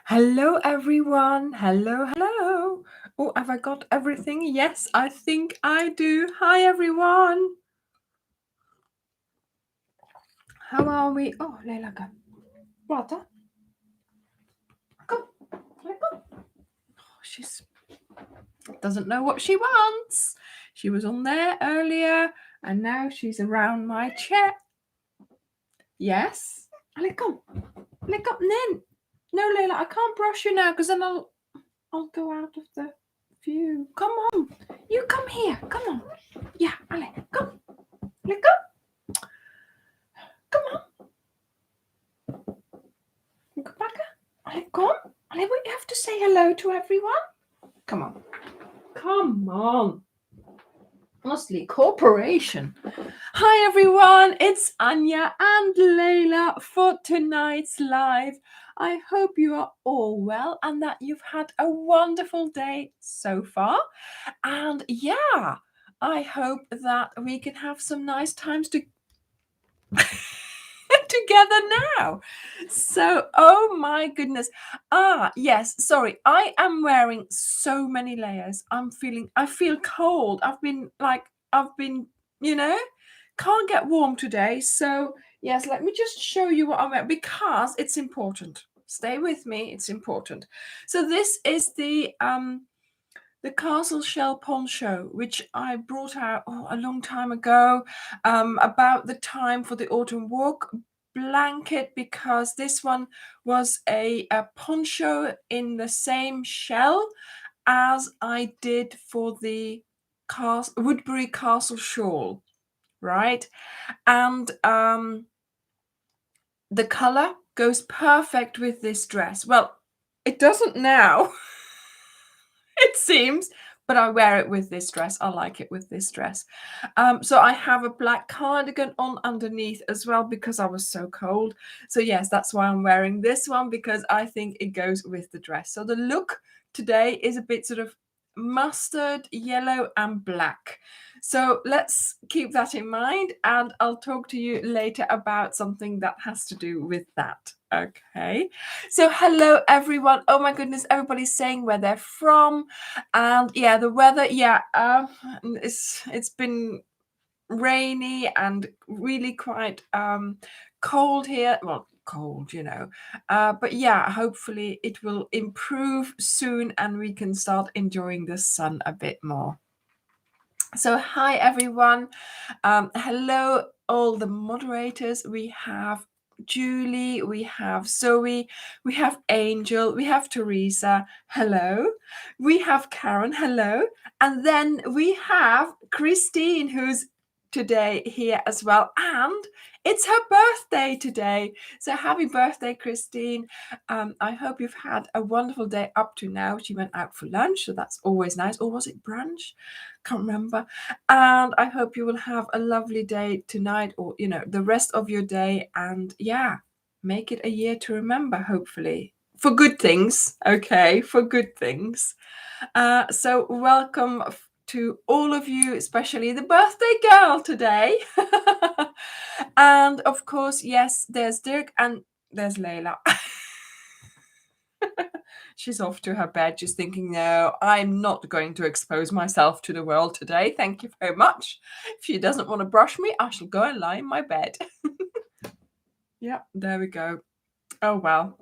Hello, everyone. Hello. Oh, have I got everything? Yes, I think I do. Hi, everyone. How are we? Oh, Leila, come. Water. Come. Come. Oh, she's doesn't know what she wants. She was on there earlier, and now she's around my chair. Yes. Lick up. Lick up, Nin. No, Leila, I can't brush you now because then I'll go out of the view. Come on. You come here. Come on. Yeah, Ale, come. Lick up. Come on. Go back. Ale, come. Ale, we have to say hello to everyone. Come on. Come on. Honestly, cooperation. Hi, everyone. It's Anja and Leila for tonight's live. I hope you are all well and that you've had a wonderful day so far. And yeah, I hope that we can have some nice times to together now. So, oh my goodness. Yes, sorry. I am wearing so many layers. I feel cold. I've been, can't get warm today. So, yes, let me just show you what I'm wearing because it's important. Stay with me. It's important. So this is the castle shell poncho, which I brought out a long time ago, about the time for the autumn walk blanket, because this one was a poncho in the same shell as I did for the Woodbury Castle shawl, right? And the color goes perfect with this dress. Well, it doesn't now. It seems, but I wear it with this dress. I like it with this dress. So I have a black cardigan on underneath as well because I was so cold. So yes, that's why I'm wearing this one, because I think it goes with the dress. So the look today is a bit sort of mustard, yellow and black. So let's keep that in mind, and I'll talk to you later about something that has to do with that. Okay, so hello everyone. Oh my goodness, everybody's saying where they're from. And yeah, the weather, it's been rainy and really quite cold here. Well, cold, but yeah, hopefully it will improve soon and we can start enjoying the sun a bit more. So hi everyone. Hello all the moderators. We have Julie, we have Zoe, we have Angel, we have Teresa, hello, we have Karen, hello, and then we have Christine, who's today here as well, and it's her birthday today. So happy birthday, Christine. I hope you've had a wonderful day up to now. She went out for lunch, so that's always nice. Or was it brunch? Can't remember. And I hope you will have a lovely day tonight, or the rest of your day, and yeah, make it a year to remember, hopefully, for good things. Okay, for good things. So welcome to all of you, especially the birthday girl today. And of course, yes, there's Dirk and there's Leila. She's off to her bed, just thinking, no, I'm not going to expose myself to the world today. Thank you very much. If she doesn't want to brush me, I shall go and lie in my bed. Yeah, there we go. Oh, well,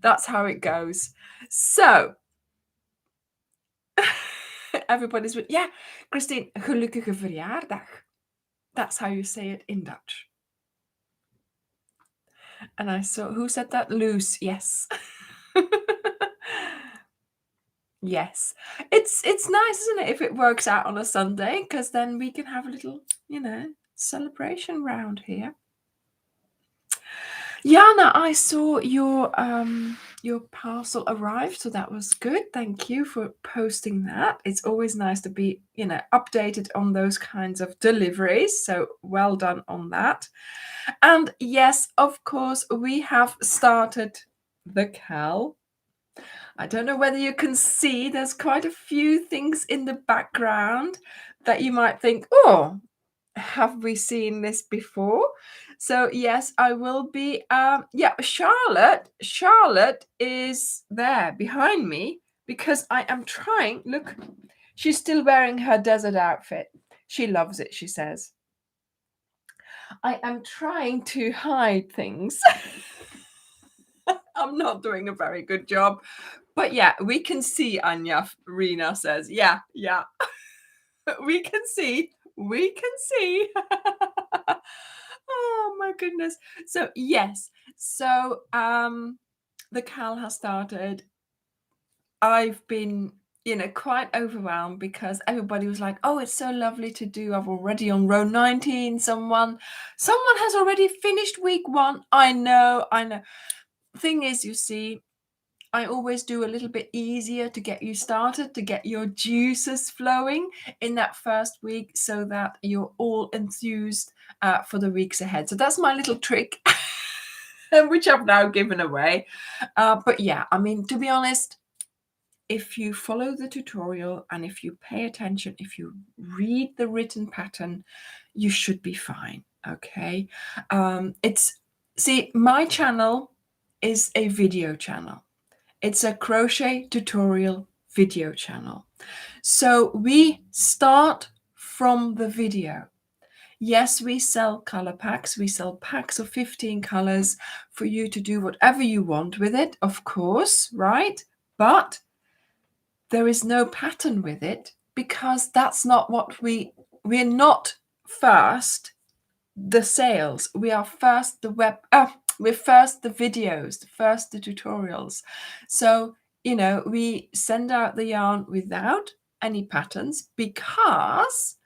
that's how it goes. So, everybody's with, yeah, Christine, gelukkige verjaardag. That's how you say it in Dutch. And I saw, who said that? Loose, yes. Yes, it's nice, isn't it, if it works out on a Sunday, because then we can have a little, celebration round here. Jana, I saw your parcel arrived, so that was good. Thank you for posting that. It's always nice to be, updated on those kinds of deliveries. So well done on that. And yes, of course, we have started the KAL. I don't know whether you can see, there's quite a few things in the background that you might think, oh, have we seen this before? So yes, I will be. Yeah, Charlotte is there behind me because I am trying. Look, she's still wearing her desert outfit. She loves it, she says. I am trying to hide things. I'm not doing a very good job. But yeah, we can see, Anja, Rena says. Yeah. We can see. We can see. Oh my goodness. So yes. So the Cal has started. I've been, quite overwhelmed because everybody was like, oh, it's so lovely to do. I've already on row 19. Someone has already finished week 1. I know. Thing is, you see, I always do a little bit easier to get you started, to get your juices flowing in that first week so that you're all enthused for the weeks ahead. So that's my little trick, which I've now given away. But yeah, I mean, to be honest, if you follow the tutorial and if you pay attention, if you read the written pattern, you should be fine. Okay. See, my channel is a video channel. It's a crochet tutorial video channel. So we start from the video. Yes, we sell color packs. We sell packs of 15 colors for you to do whatever you want with it, of course, right? But there is no pattern with it because that's not what we're not first the sales. We are first the we're first the videos, first the tutorials. So, we send out the yarn without any patterns because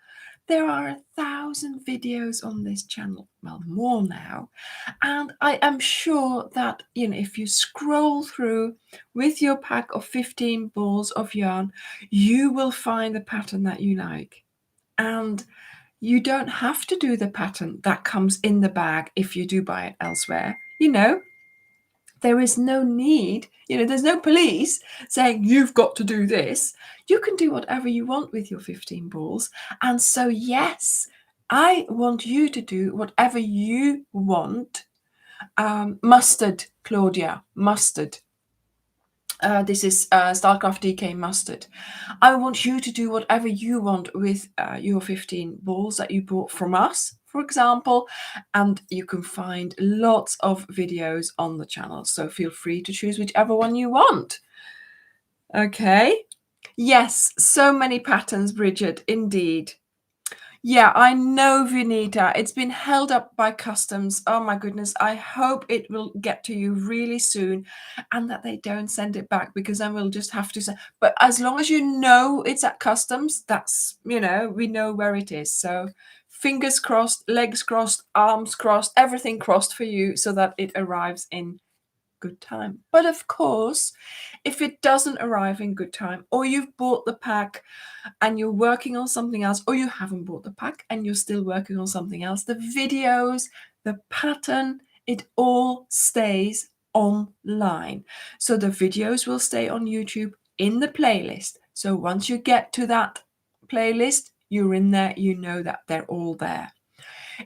there are 1,000 videos on this channel, well, more now. And I am sure that, if you scroll through with your pack of 15 balls of yarn, you will find the pattern that you like. And you don't have to do the pattern that comes in the bag if you do buy it elsewhere. There is no need, there's no police saying you've got to do this. You can do whatever you want with your 15 balls. And so, yes, I want you to do whatever you want. Mustard, Claudia, mustard. This is StarCraft DK Mustard. I want you to do whatever you want with your 15 balls that you bought from us, for example, and you can find lots of videos on the channel. So feel free to choose whichever one you want. Okay. Yes, so many patterns, Bridget, indeed. Yeah, I know, Vinita. It's been held up by customs. Oh my goodness. I hope it will get to you really soon and that they don't send it back because then we'll just have to say. But as long as you know it's at customs, that's, we know where it is. So fingers crossed, legs crossed, arms crossed, everything crossed for you so that it arrives in good time. But of course, if it doesn't arrive in good time, or you've bought the pack and you're working on something else, or you haven't bought the pack and you're still working on something else, the videos, the pattern, it all stays online. So the videos will stay on YouTube in the playlist. So once you get to that playlist, you're in there, you know that they're all there.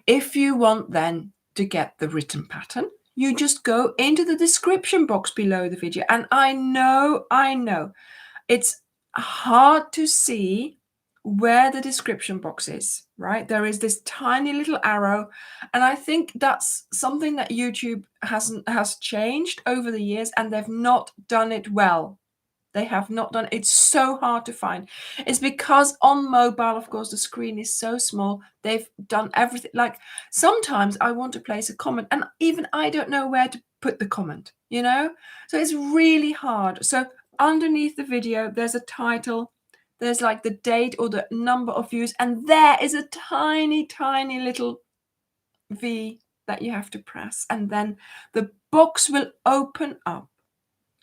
If you want then to get the written pattern, you just go into the description box below the video. And I know, it's hard to see where the description box is, right? There is this tiny little arrow. And I think that's something that YouTube has changed over the years, and they've not done it well. They have not done. It's so hard to find. It's because on mobile, of course, the screen is so small. They've done everything. Like sometimes I want to place a comment and even I don't know where to put the comment, So it's really hard. So underneath the video, there's a title. There's like the date or the number of views. And there is a tiny, tiny little V that you have to press. And then the box will open up,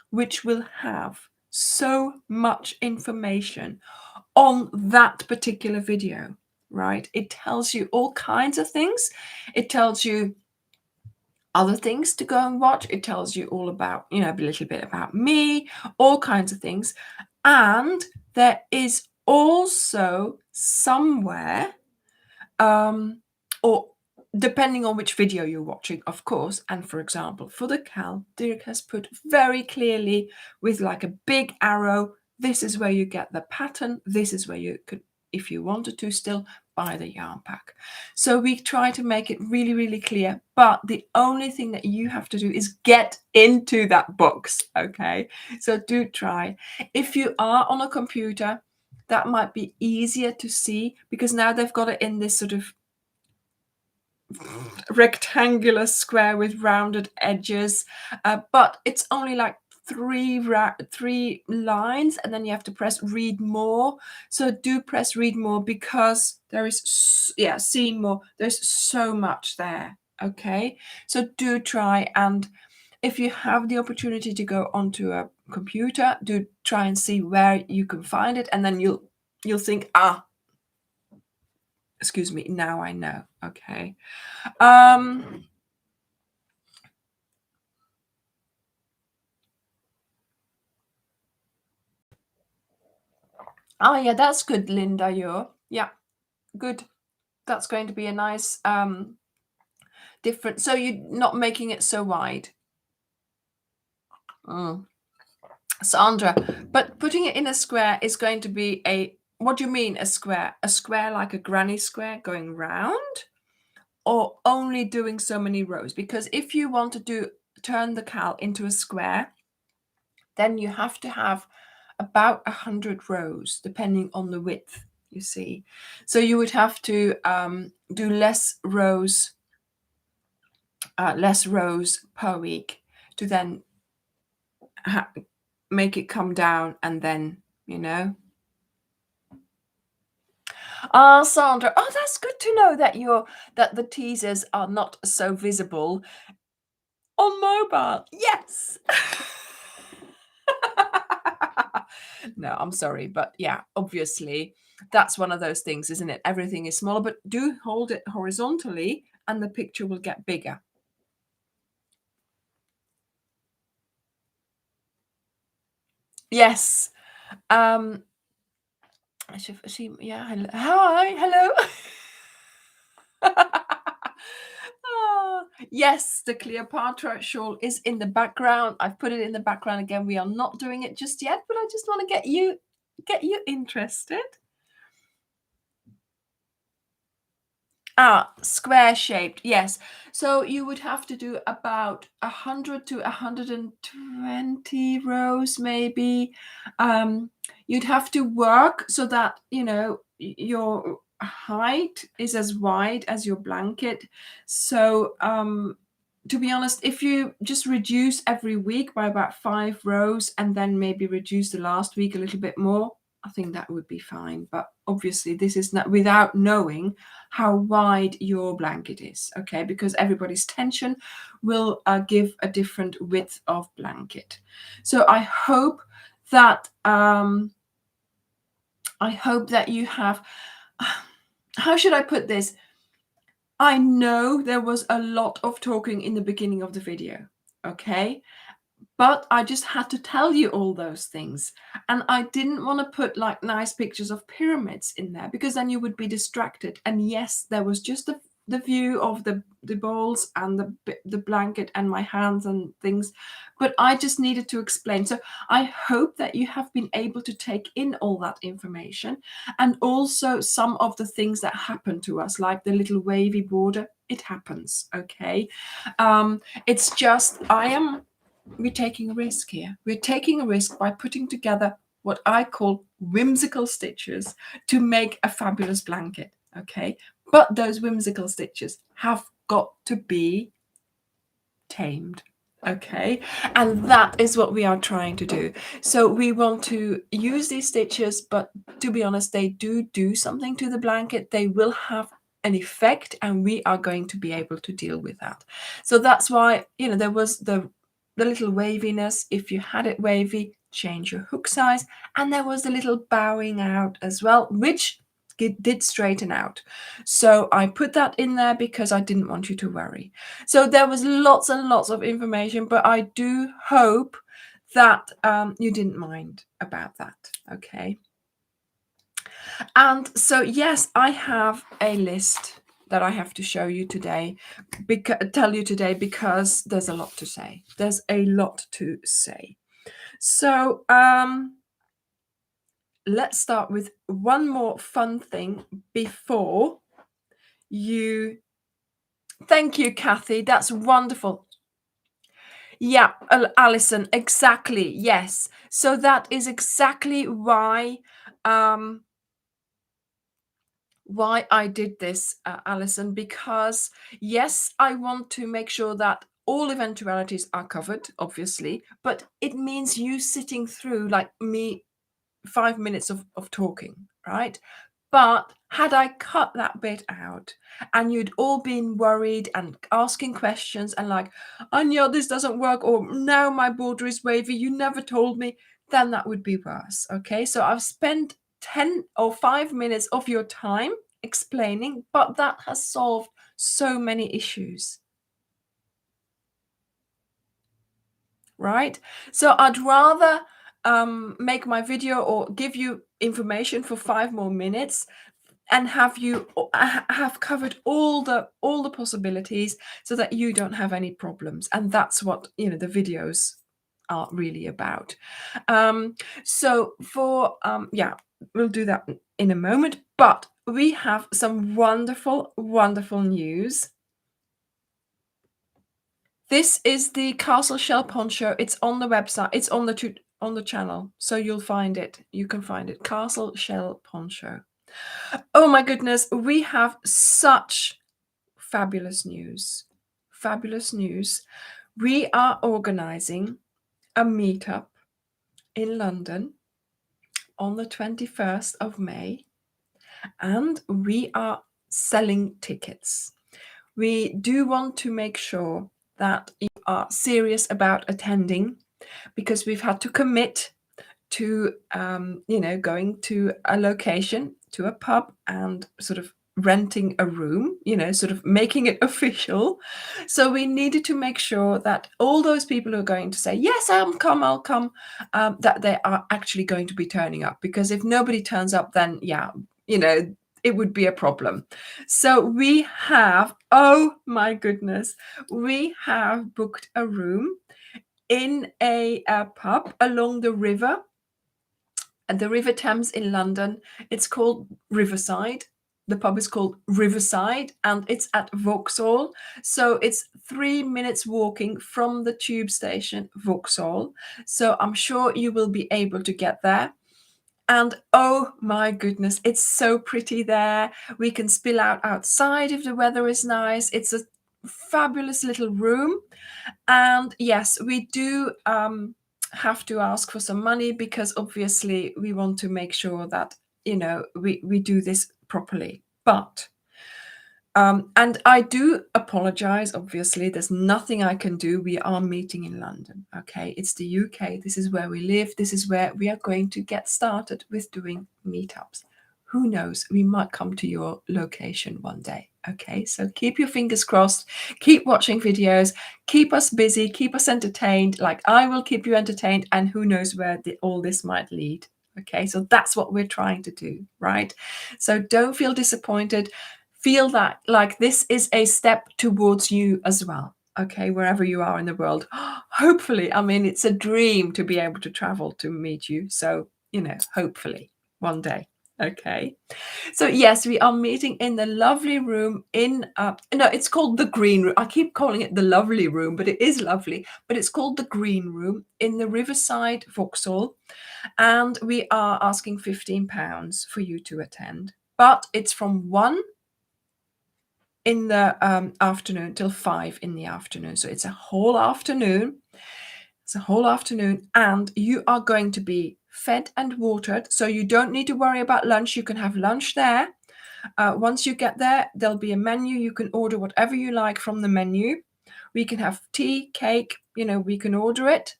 which will have so much information on that particular video, right? It tells you all kinds of things. It tells you other things to go and watch. It tells you all about, a little bit about me, all kinds of things. And there is also somewhere or depending on which video you're watching, of course. And for example, for the cal, Dirk has put very clearly with like a big arrow, this is where you get the pattern, this is where you could, if you wanted to, still buy the yarn pack. So we try to make it really, really clear, but the only thing that you have to do is get into that box, okay? So do try. If you are on a computer, that might be easier to see, because now they've got it in this sort of rectangular square with rounded edges, but it's only like three lines, and then you have to press read more. So do press read more, because there is see more, there's so much there, okay? So do try, and if you have the opportunity to go onto a computer, do try and see where you can find it, and then you'll think, excuse me, now I know, okay? Oh yeah, that's good, Linda. Yeah, good. That's going to be a nice different. So you're not making it so wide. Sandra, but putting it in a square is going to be a, what do you mean a square? A square like a granny square going round, or only doing so many rows? Because if you want to turn the cal into a square, then you have to have about 100 rows, depending on the width, you see. So you would have to do less rows per week to then make it come down, and then, you know. Sandra, that's good to know that the teasers are not so visible on mobile. Yes. No, I'm sorry, but yeah, obviously that's one of those things, isn't it? Everything is smaller, but do hold it horizontally and the picture will get bigger. Yes. Yeah, hello. Yes, the Cleopatra shawl is in the background. I've put it in the background again. We are not doing it just yet, but I just want to get you interested. Square shaped, yes. So you would have to do about 100 to 120 rows, maybe. You'd have to work so that, you know, your height is as wide as your blanket. So to be honest, if you just reduce every week by about 5 rows, and then maybe reduce the last week a little bit more, I think that would be fine. But obviously this is not without knowing how wide your blanket is, okay? Because everybody's tension will give a different width of blanket. So I hope that you have, how should I put this? I know there was a lot of talking in the beginning of the video, okay? But I just had to tell you all those things. And I didn't want to put like nice pictures of pyramids in there, because then you would be distracted. And yes, there was just the view of the balls and the blanket and my hands and things. But I just needed to explain. So I hope that you have been able to take in all that information, and also some of the things that happen to us, like the little wavy border. It happens, okay? It's just, we're taking a risk here. We're taking a risk by putting together what I call whimsical stitches to make a fabulous blanket, okay? But those whimsical stitches have got to be tamed, okay? And that is what we are trying to do. So we want to use these stitches, but to be honest, they do something to the blanket. They will have an effect, and we are going to be able to deal with that. So that's why, you know, there was the little waviness. If you had it wavy, change your hook size. And there was a little bowing out as well, which it did straighten out. So I put that in there because I didn't want you to worry. So there was lots and lots of information, but I do hope that you didn't mind about that, okay? And so, yes, I have a list that I have to show you today, tell you today, because there's a lot to say. There's a lot to say. So let's start with one more fun thing before you. Thank you, Kathy. That's wonderful. Yeah, Alison, exactly. Yes. So that is exactly why I did this, Alison, because yes, I want to make sure that all eventualities are covered, obviously, but it means you sitting through like me 5 minutes of talking, right? But had I cut that bit out and you'd all been worried and asking questions and like, Anja, this doesn't work, or now my border is wavy, you never told me, then that would be worse. Okay, so I've spent 10 or 5 minutes of your time explaining, but that has solved so many issues. Right? So I'd rather make my video or give you information for 5 more minutes and have you have covered all the possibilities so that you don't have any problems. And that's what, the videos are really about. So for yeah, we'll do that in a moment, but we have some wonderful news. This is the castle shell poncho. It's on the website. It's on the channel, so you'll find it. You can find it. Castle shell poncho. Oh my goodness, we have such fabulous news. Fabulous news. We are organizing a meetup in London on the 21st of May, and we are selling tickets. We do want to make sure that you are serious about attending, because we've had to commit to going to a location, to a pub, and sort of renting a room, sort of making it official. So we needed to make sure that all those people who are going to say, yes, I'll come, that they are actually going to be turning up, because if nobody turns up, then it would be a problem. So we have, oh my goodness, we have booked a room in a pub along the river, and the River Thames in London. It's called Riverside. The pub is called Riverside, and it's at Vauxhall. So it's 3 minutes walking from the tube station, Vauxhall. So I'm sure you will be able to get there. And oh my goodness, it's so pretty there. We can spill out outside if the weather is nice. It's a fabulous little room. And yes, we do have to ask for some money, because obviously we want to make sure that we do this properly. But and I do apologize, obviously there's nothing I can do. We are meeting in London. Okay, it's the UK. This is where we live. This is where we are going to get started with doing meetups. Who knows, we might come to your location one day. Okay, so keep your fingers crossed, keep watching videos, keep us busy, keep us entertained, like I will keep you entertained, and who knows where all this might lead. Okay, so that's what we're trying to do, right? So don't feel disappointed. Feel that like this is a step towards you as well. Okay, wherever you are in the world. Hopefully, I mean, it's a dream to be able to travel to meet you. So, hopefully one day. Okay. So yes, we are meeting in the lovely room in no, it's called the green room. I keep calling it the lovely room, but it is lovely. But it's called the green room in the Riverside, Vauxhall, and we are asking £15 for you to attend. But it's from 1 in the afternoon till 5 in the afternoon. So it's a whole afternoon. It's a whole afternoon, and you are going to be fed and watered. So you don't need to worry about lunch. You can have lunch there. Once you get there, there'll be a menu. You can order whatever you like from the menu. We can have tea, cake, we can order it.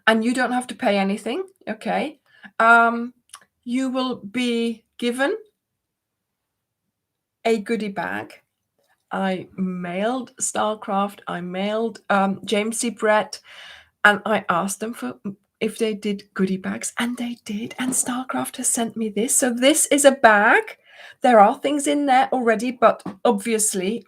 And you don't have to pay anything. Okay. You will be given a goodie bag. I mailed Starcraft, I mailed James C. Brett, and I asked them for if they did goodie bags, and they did, and Starcraft has sent me this. So this is a bag. There are things in there already, but obviously,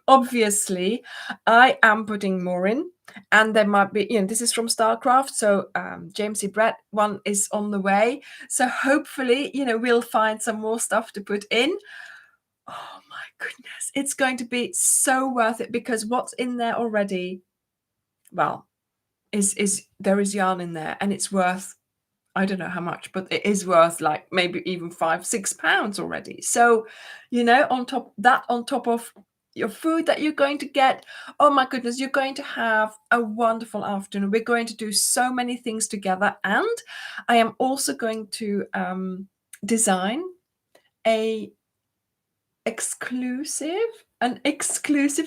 I am putting more in. And there might be, this is from Starcraft, so James E. Brett one is on the way. So hopefully, we'll find some more stuff to put in. Oh my goodness, it's going to be so worth it, because what's in there already, well, is there is yarn in there, and it's worth, I don't know how much, but it is worth like maybe even £5-6 already. So, on top of your food that you're going to get, oh my goodness, you're going to have a wonderful afternoon. We're going to do so many things together, and I am also going to design an exclusive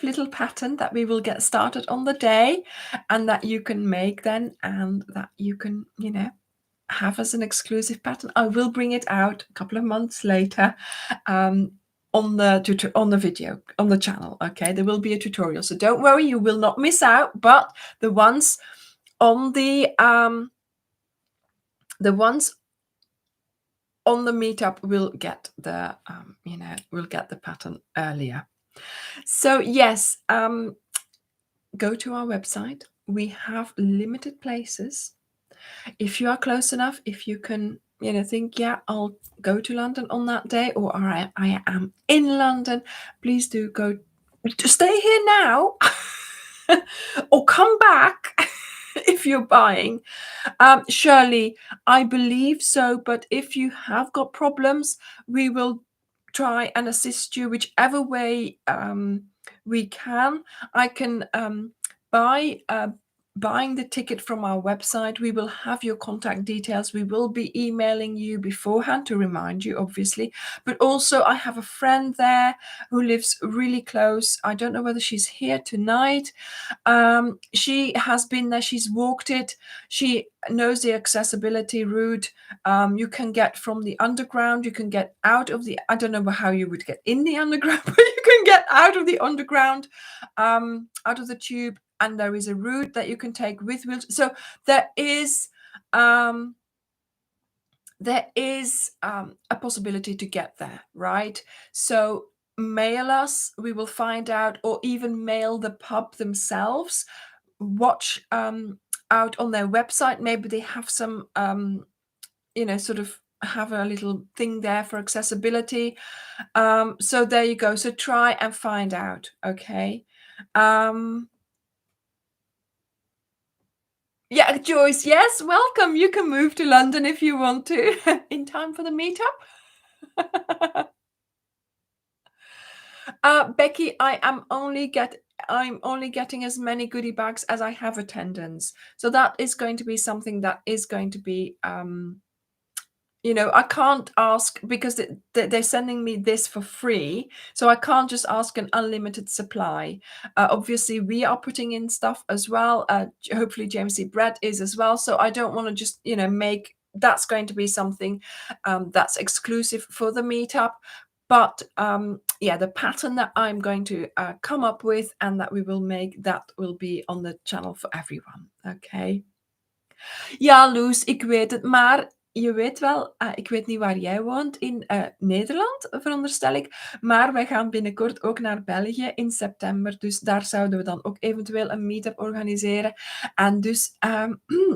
little pattern that we will get started on the day, and that you can make then, and that you can, have as an exclusive pattern. I will bring it out a couple of months later on the video on the channel. Okay, there will be a tutorial, so don't worry, you will not miss out. But the ones on the Meetup will get the pattern earlier. So yes, go to our website. We have limited places. If you are close enough, if you can, think, yeah, I'll go to London on that day, or I am in London, please do go. Stay here now, or come back if you're buying. Shirley, I believe so, but if you have got problems, we will try and assist you whichever way we can. I can buying the ticket from our website. We will have your contact details. We will be emailing you beforehand to remind you, obviously. But also, I have a friend there who lives really close. I don't know whether she's here tonight. She has been there. She's walked it. She knows the accessibility route. You can get from the underground. You can get out of the, I don't know how you would get in the underground, but you can get out of the underground, out of the tube. And there is a route that you can take with wheels. So there is a possibility to get there, right? So mail us, we will find out, or even mail the pub themselves. Watch out on their website. Maybe they have some, sort of have a little thing there for accessibility. So there you go. So try and find out, okay? Yeah, Joyce, yes, welcome. You can move to London if you want to in time for the meetup. Becky, I'm only getting as many goodie bags as I have attendance. So that is going to be something that is going to be I can't ask, because they're sending me this for free, so I can't just ask an unlimited supply. Obviously, we are putting in stuff as well. Hopefully, James E. Brett is as well. So I don't want to just, make that's going to be something that's exclusive for the meetup. But the pattern that I'm going to come up with and that we will make, that will be on the channel for everyone. Okay. Ja, Loes, ik weet het, maar je weet wel, ik weet niet waar jij woont, in Nederland, veronderstel ik. Maar wij gaan binnenkort ook naar België in september. Dus daar zouden we dan ook eventueel een meetup organiseren. En dus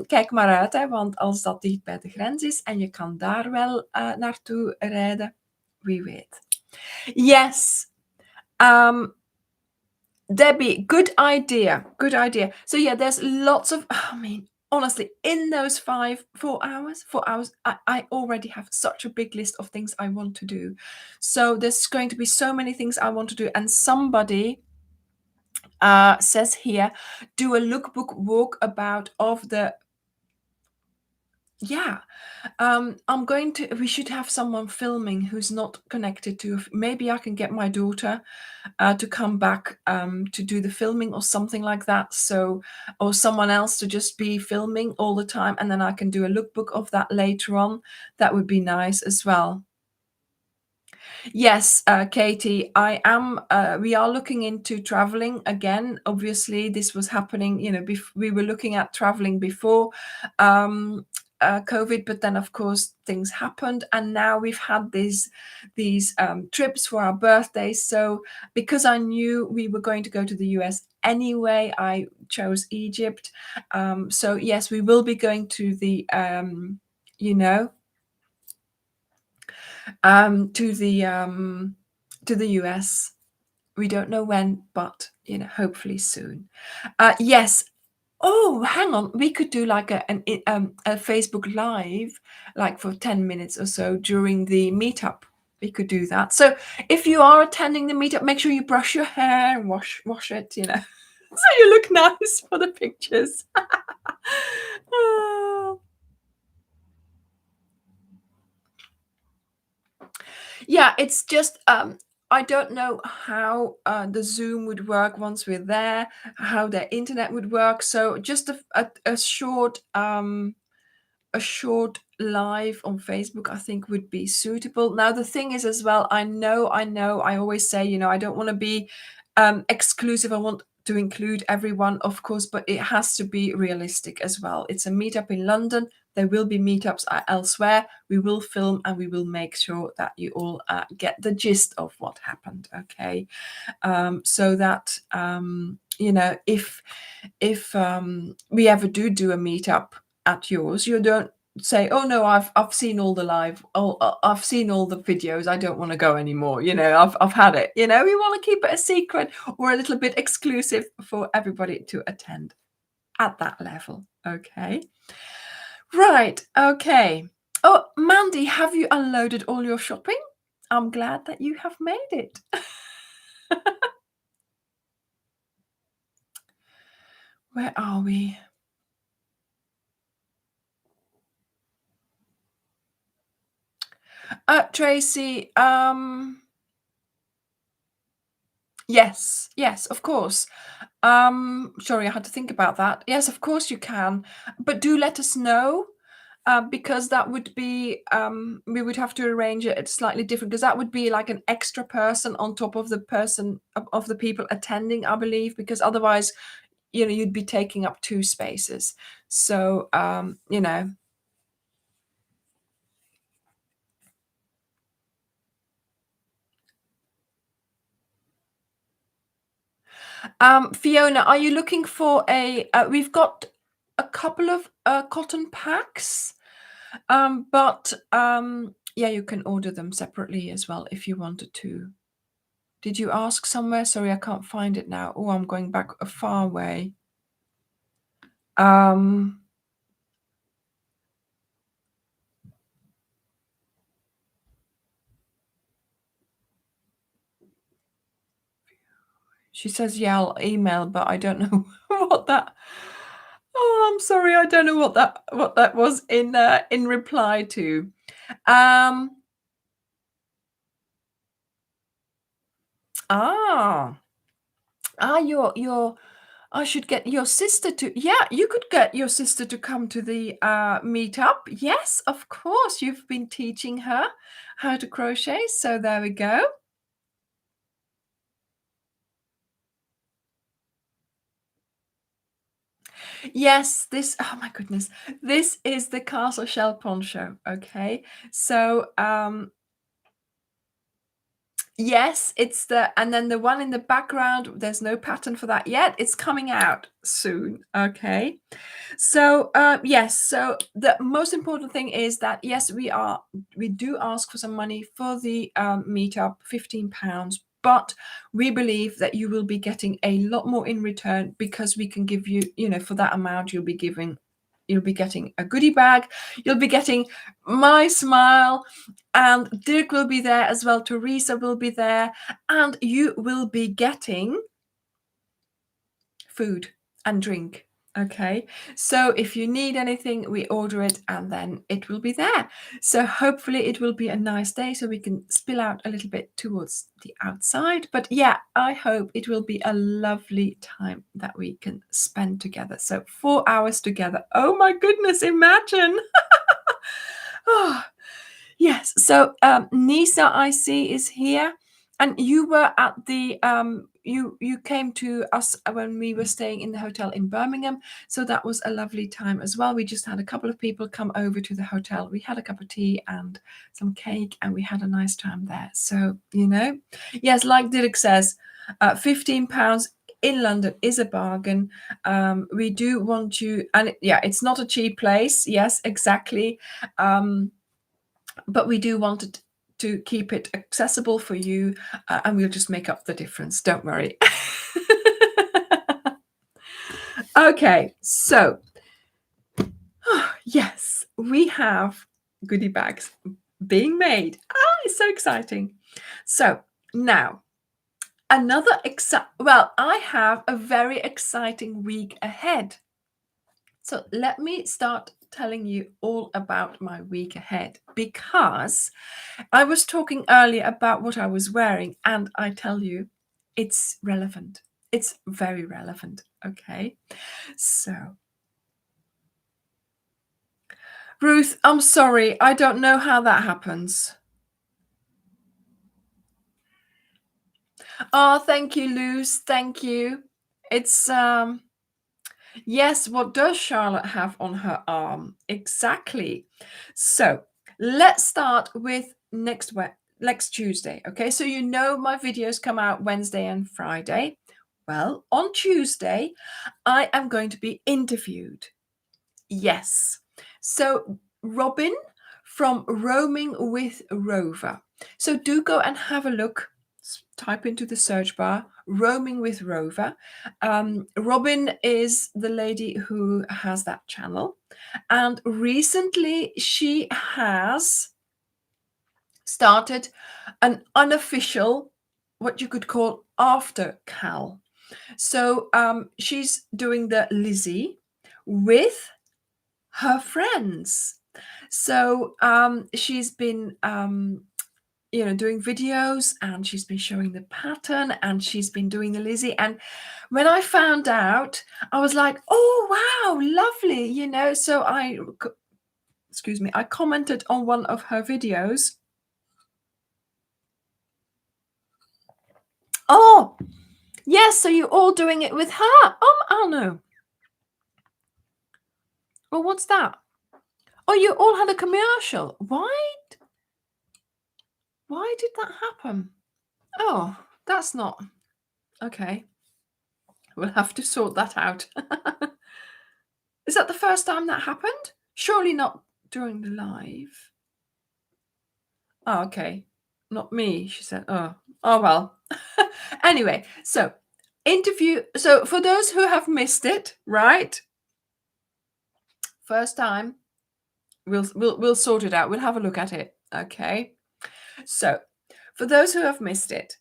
kijk maar uit, hè, want als dat dicht bij de grens is en je kan daar wel naartoe rijden, wie weet. Yes. Debbie, good idea. Good idea. So yeah, there's lots of, honestly, in those 4 hours, I already have such a big list of things I want to do. So there's going to be so many things I want to do. And somebody says here, do a lookbook walkabout of the, yeah. We should have someone filming who's not connected to, maybe I can get my daughter to come back to do the filming or something like that. So, or someone else to just be filming all the time, and then I can do a lookbook of that later on. That would be nice as well. Yes, Katie, I am. We are looking into traveling again. Obviously, this was happening. We were looking at traveling before. COVID, but then of course things happened, and now we've had these trips for our birthdays. So because I knew we were going to go to the US anyway, I chose Egypt. So yes, we will be going to the you know to the US. We don't know when, but hopefully soon. Yes. Oh, hang on. We could do like a Facebook Live, like for 10 minutes or so during the meetup. We could do that. So if you are attending the meetup, make sure you brush your hair and wash it, so you look nice for the pictures. Oh. Yeah, it's just I don't know how the Zoom would work once we're there, how their internet would work. So just a short live on Facebook, I think, would be suitable. Now, the thing is as well, I know, I always say, I don't want to be exclusive. I want to include everyone, of course, but it has to be realistic as well. It's a meetup in London. There will be meetups elsewhere. We will film and we will make sure that you all get the gist of what happened. Okay. So that, if we ever do a meetup at yours, you don't say, oh no, I've seen all the live, I've seen all the videos, I don't want to go anymore, I've had it. We want to keep it a secret or a little bit exclusive for everybody to attend at that level. Okay, right. Okay. Oh, Mandy, have you unloaded all your shopping? I'm glad that you have made it. Where are we? Tracy, yes, of course. Sorry, I had to think about that. Yes, of course you can, but do let us know, because that would be, we would have to arrange it slightly different, because that would be like an extra person on top of the person of the people attending, I believe, because otherwise, you'd be taking up 2 spaces. So, Fiona, are you looking for we've got a couple of cotton packs, but yeah, you can order them separately as well if you wanted to. Did you ask somewhere? Sorry, I can't find it now. Oh, I'm going back a far way. She says, yeah, I'll email, but I don't know what that. Oh, I'm sorry, I don't know what that was in reply to. Ah, your I should get your sister to. Yeah, you could get your sister to come to the meetup. Yes, of course. You've been teaching her how to crochet, so there we go. Yes, oh my goodness, this is the castle shell poncho. Okay, so yes, it's and then the one in the background, there's no pattern for that yet. It's coming out soon. Okay. So yes, so the most important thing is that yes, we do ask for some money for the meetup, £15, but we believe that you will be getting a lot more in return, because we can give you, for that amount, you'll be getting a goodie bag, you'll be getting my smile, and Dirk will be there as well, Teresa will be there, and you will be getting food and drink. Okay, so if you need anything, we order it and then it will be there. So hopefully it will be a nice day, so we can spill out a little bit towards the outside. But yeah, I hope it will be a lovely time that we can spend together. So 4 hours together. Oh my goodness, imagine. Oh, yes. So Nisa, I see, is here. And you were at the you came to us when we were staying in the hotel in Birmingham, so that was a lovely time as well. We just had a couple of people come over to the hotel. We had a cup of tea and some cake, and we had a nice time there. So, yes, like Dirk says, £15 in London is a bargain. We do want you, and yeah, it's not a cheap place. Yes, exactly. But we do want it to keep it accessible for you, and we'll just make up the difference. Don't worry. Okay, so yes, we have goodie bags being made. It's so exciting. So now I have a very exciting week ahead. So let me start telling you all about my week ahead, because I was talking earlier about what I was wearing, and I tell you, it's relevant. It's very relevant. Okay. So, Ruth, I'm sorry. I don't know how that happens. Oh, thank you, Luz. Thank you. It's yes, what does Charlotte have on her arm? Exactly. So let's start with next Tuesday. Okay, so my videos come out Wednesday and Friday. Well, on Tuesday, I am going to be interviewed. Yes. So Robin from Roaming with Rover. So do go and have a look. Type into the search bar Roaming with Rover. Robin is the lady who has that channel, and recently she has started an unofficial, what you could call after Cal. So she's doing the Lizzie with her friends. So she's been doing videos, and she's been showing the pattern, and she's been doing the Lizzie. And when I found out, I was like, oh wow, lovely, so I commented on one of her videos. Oh yes, so you're all doing it with her. Oh no. Well, what's that? Oh, you all had a commercial. Why did that happen? Oh, that's not okay. We'll have to sort that out. Is that the first time that happened? Surely not during the live. Oh, okay. Not me, she said. Oh well. Anyway, so interview. So for those who have missed it, right? First time, we'll sort it out. We'll have a look at it. Okay. So for those who have missed it,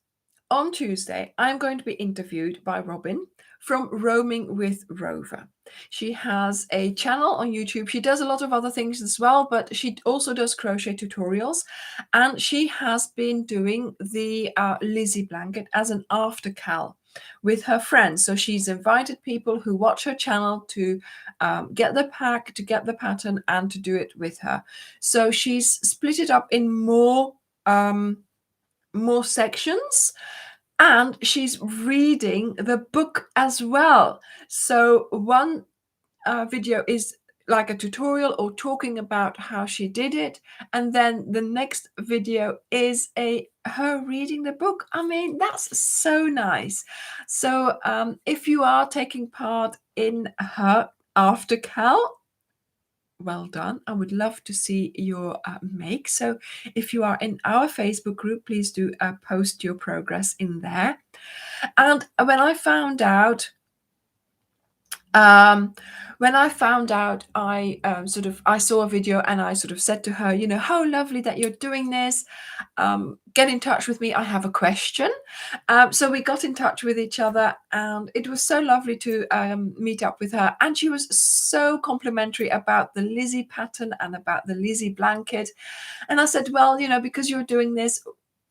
on Tuesday, I'm going to be interviewed by Robin from Roaming with Rover. She has a channel on YouTube. She does a lot of other things as well, but she also does crochet tutorials. And she has been doing the Lizzie blanket as an after cal with her friends. So she's invited people who watch her channel to get the pack, to get the pattern, and to do it with her. So she's split it up in more sections, and she's reading the book as well. So one video is like a tutorial or talking about how she did it, and then the next video is her reading the book. I mean, that's so nice. So if you are taking part in her after cal, well done. I would love to see your make. So if you are in our Facebook group, please do post your progress in there. And when I found out, I saw a video, and I sort of said to her, how lovely that you're doing this. Get in touch with me. I have a question. So we got in touch with each other, and it was so lovely to meet up with her. And she was so complimentary about the Lizzie pattern and about the Lizzie blanket. And I said, well, because you're doing this,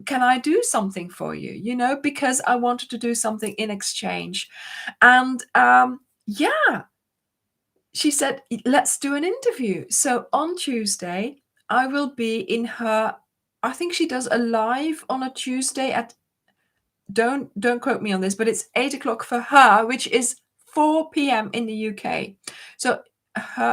can I do something for you? Because I wanted to do something in exchange. And yeah, she said, let's do an interview. So on Tuesday, I will be in her, I think she does a live on a Tuesday at don't quote me on this, but it's 8 o'clock for her, which is 4 p.m. in the UK. So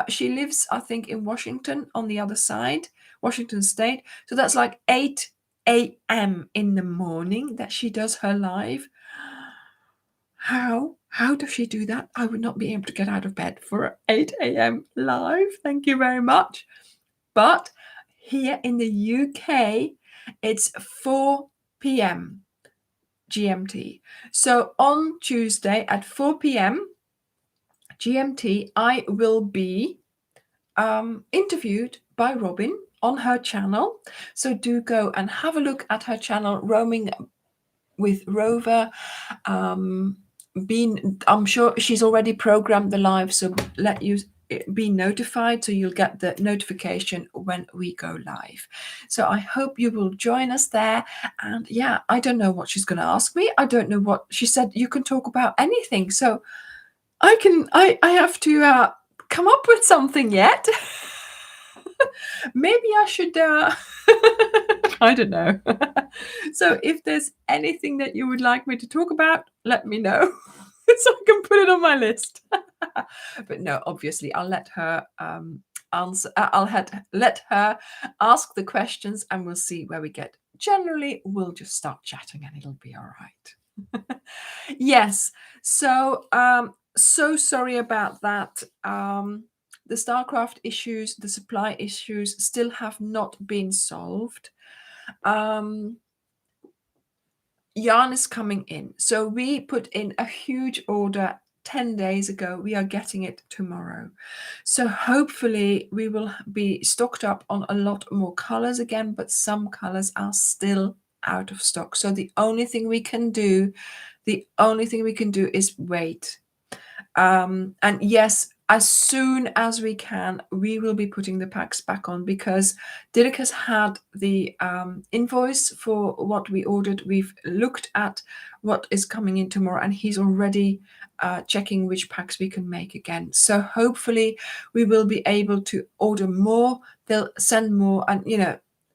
she lives, I think, in Washington on the other side, Washington State. So that's like 8 a.m. in the morning that she does her live. How does she do that? I would not be able to get out of bed for 8 a.m. live. Thank you very much. But here in the UK, it's 4 p.m. GMT. So on Tuesday at 4 p.m. GMT, I will be interviewed by Robin on her channel. So do go and have a look at her channel, Roaming with Rover. I'm sure she's already programmed the live, so let you be notified, so you'll get the notification when we go live. So I hope you will join us there. And yeah, I don't know what she's going to ask me. I don't know what she said. You can talk about anything. So I have to come up with something yet. Maybe I should I don't know. So if there's anything that you would like me to talk about, let me know so I can put it on my list. But no, obviously I'll let her answer. Let her ask the questions, and we'll see where we get. Generally, we'll just start chatting and it'll be all right. Yes. So so sorry about that. The StarCraft issues, the supply issues still have not been solved. Yarn is coming in. So we put in a huge order 10 days ago. We are getting it tomorrow. So hopefully we will be stocked up on a lot more colors again, but some colors are still out of stock. So the only thing we can do is wait. And yes, as soon as we can, we will be putting the packs back on, because Dirk has had the invoice for what we ordered. We've looked at what is coming in tomorrow, and he's already checking which packs we can make again. So hopefully we will be able to order more. They'll send more, and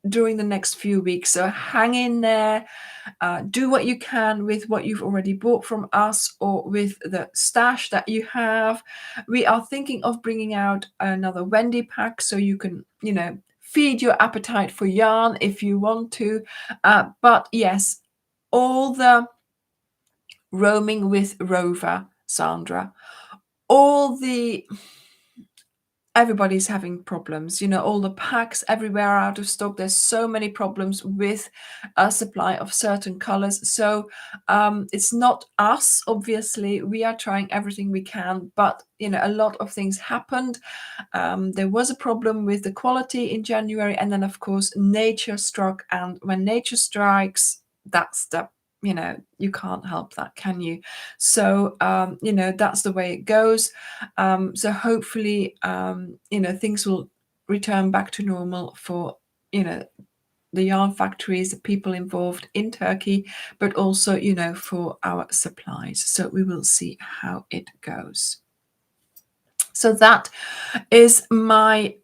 during the next few weeks. So hang in there. Do what you can with what you've already bought from us, or with the stash that you have. We are thinking of bringing out another Wendy pack, so you can, feed your appetite for yarn if you want to. But yes, all the Roaming with Rover, Sandra, everybody's having problems. All the packs everywhere are out of stock. There's so many problems with a supply of certain colors. So it's not us, obviously. We are trying everything we can, but a lot of things happened. There was a problem with the quality in January, and then of course nature struck. And when nature strikes, that's the you can't help that, can you? So that's the way it goes. So hopefully things will return back to normal for the yarn factories, the people involved in Turkey, but also for our supplies. So we will see how it goes. So that is my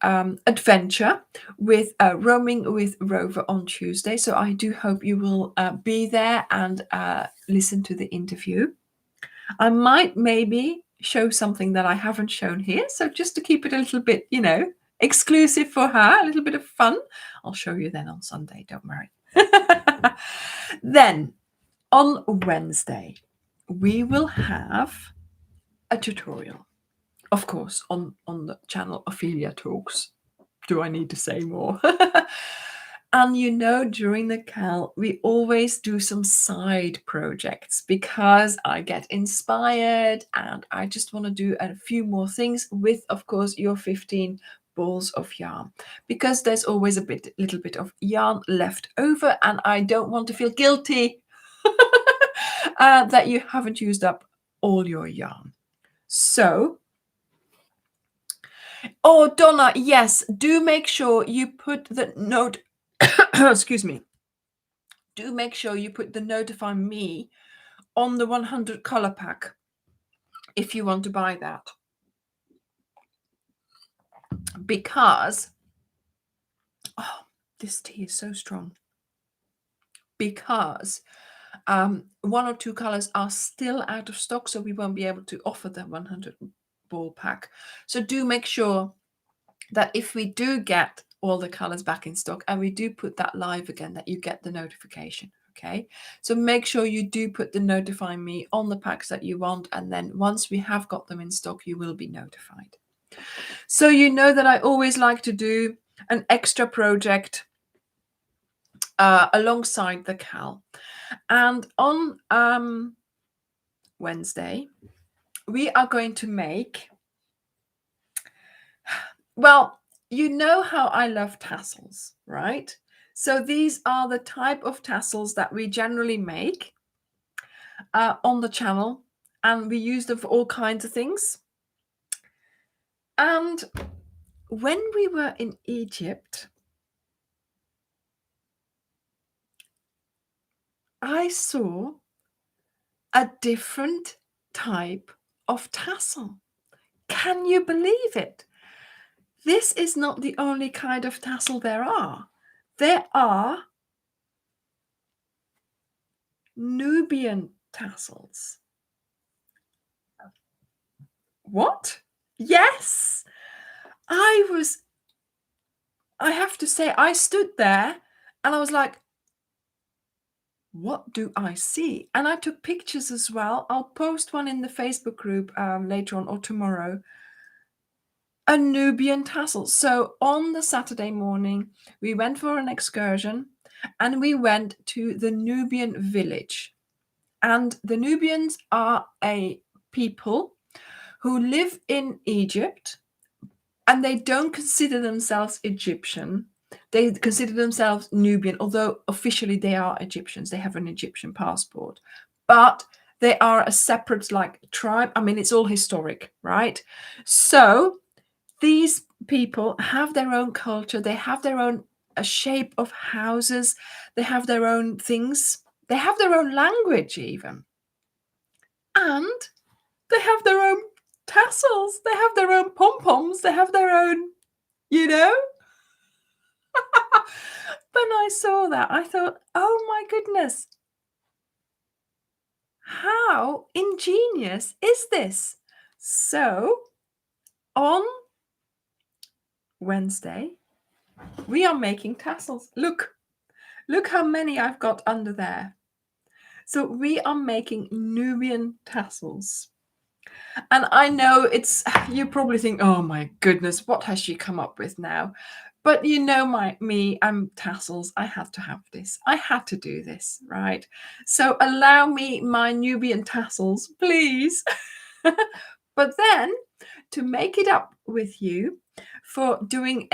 adventure with Roaming with Rover on Tuesday. So I do hope you will be there and listen to the interview. I might maybe show something that I haven't shown here. So just to keep it a little bit, exclusive for her, a little bit of fun. I'll show you then on Sunday, don't worry. Then on Wednesday, we will have a tutorial. Of course, on the channel Ophelia Talks. Do I need to say more? And during the Cal, we always do some side projects, because I get inspired and I just want to do a few more things with, of course, your 15 balls of yarn, because there's always a little bit of yarn left over, and I don't want to feel guilty that you haven't used up all your yarn. So Donna, yes, do make sure you put the note, excuse me, do make sure you put the notify me on the 100 color pack if you want to buy that. Because, this tea is so strong. Because One or two colors are still out of stock, so we won't be able to offer the 100 ball pack. So do make sure that if we do get all the colors back in stock and we do put that live again, that you get the notification. Okay, so make sure you do put the notify me on the packs that you want, and then once we have got them in stock, you will be notified. So you know that I always like to do an extra project alongside the cal, and on Wednesday we are going to make, well, you know how I love tassels, right? So these are the type of tassels that we generally make on the channel, and we use them for all kinds of things. And when we were in Egypt, I saw a different type of tassel. Can you believe it? This is not the only kind of tassel there are. There are Nubian tassels. What? Yes. I have to say, I stood there and I was like, what do I see? And I took pictures as well. I'll post one in the Facebook group later on or tomorrow. A Nubian tassel. So on the Saturday morning, we went for an excursion and we went to the Nubian village. And the Nubians are a people who live in Egypt, and they don't consider themselves Egyptian. They consider themselves Nubian, although officially they are Egyptians. They have an Egyptian passport, but they are a separate tribe. I mean, it's all historic, right? So these people have their own culture. They have their own shape of houses. They have their own things. They have their own language even. And they have their own tassels. They have their own pom-poms. They have their own, you know? When I saw that, I thought, oh my goodness, how ingenious is this? So on Wednesday, we are making tassels. Look how many I've got under there. So we are making Nubian tassels. And I know you probably think, oh my goodness, what has she come up with now? But you know me, I'm tassels. I had to have this. I had to do this, right? So allow me my Nubian tassels, please. But then to make it up with you for doing